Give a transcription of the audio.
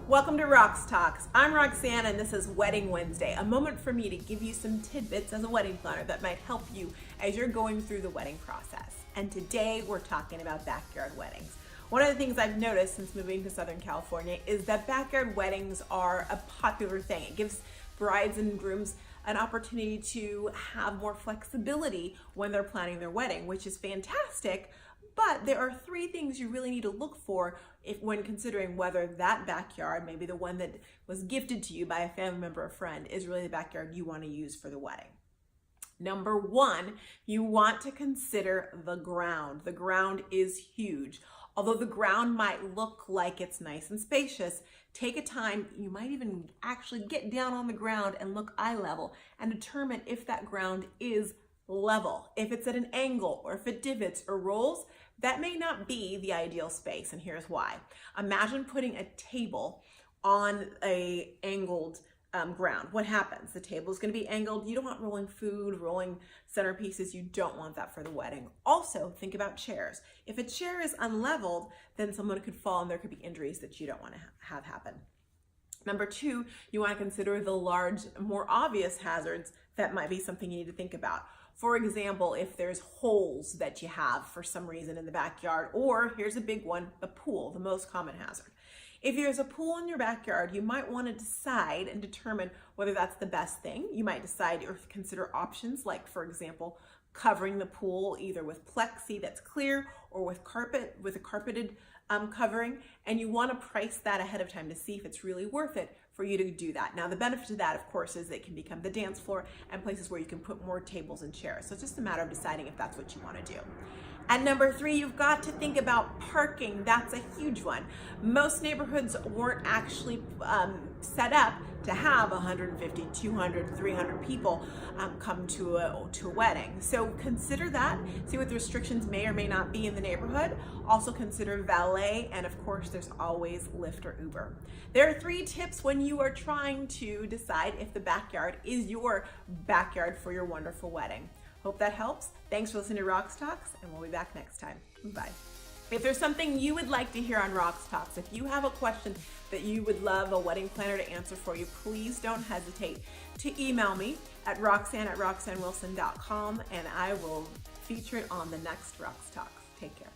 Welcome to RoxTalks. I'm Roxanne and this is Wedding Wednesday, a moment for me to give you some tidbits as a wedding planner that might help you as you're going through the wedding process. And today we're talking about backyard weddings. One of the things I've noticed since moving to Southern California is that backyard weddings are a popular thing. It gives brides and grooms an opportunity to have more flexibility when they're planning their wedding, which is fantastic. But there are three things you really need to look for when considering whether that backyard, maybe the one that was gifted to you by a family member or friend, is really the backyard you want to use for the wedding. Number one, you want to consider the ground. The ground is huge. Although the ground might look like it's nice and spacious, take a time, you might even actually get down on the ground and look eye level and determine if that ground is level. If it's at an angle or if it divots or rolls, that may not be the ideal space, and here's why. Imagine putting a table on a angled ground. What happens? The table is going to be angled. You don't want rolling food, rolling centerpieces. You don't want that for the wedding. Also, think about chairs. If a chair is unleveled, then someone could fall and there could be injuries that you don't want to have happen. Number two, you want to consider the large, more obvious hazards that might be something you need to think about. For example, if there's holes that you have for some reason in the backyard, or here's a big one, the pool, the most common hazard. If there's a pool in your backyard, you might want to decide and determine whether that's the best thing. You might decide or consider options like, for example, covering the pool either with plexi that's clear or with a carpeted covering, and you want to price that ahead of time to see if it's really worth it for you to do that. Now, the benefit of that, of course, is it can become the dance floor and places where you can put more tables and chairs. So it's just a matter of deciding if that's what you want to do. And number three, you've got to think about parking. That's a huge one. Most neighborhoods weren't actually set up to have 150, 200, 300 people come to a wedding. So consider that, see what the restrictions may or may not be in the neighborhood. Also consider valet, and of course there's always Lyft or Uber. There are three tips when you are trying to decide if the backyard is your backyard for your wonderful wedding. Hope that helps. Thanks for listening to RoxTalks, and we'll be back next time. Bye. If there's something you would like to hear on RoxTalks, if you have a question that you would love a wedding planner to answer for you, please don't hesitate to email me at roxanne@roxannewilson.com, and I will feature it on the next RoxTalks. Take care.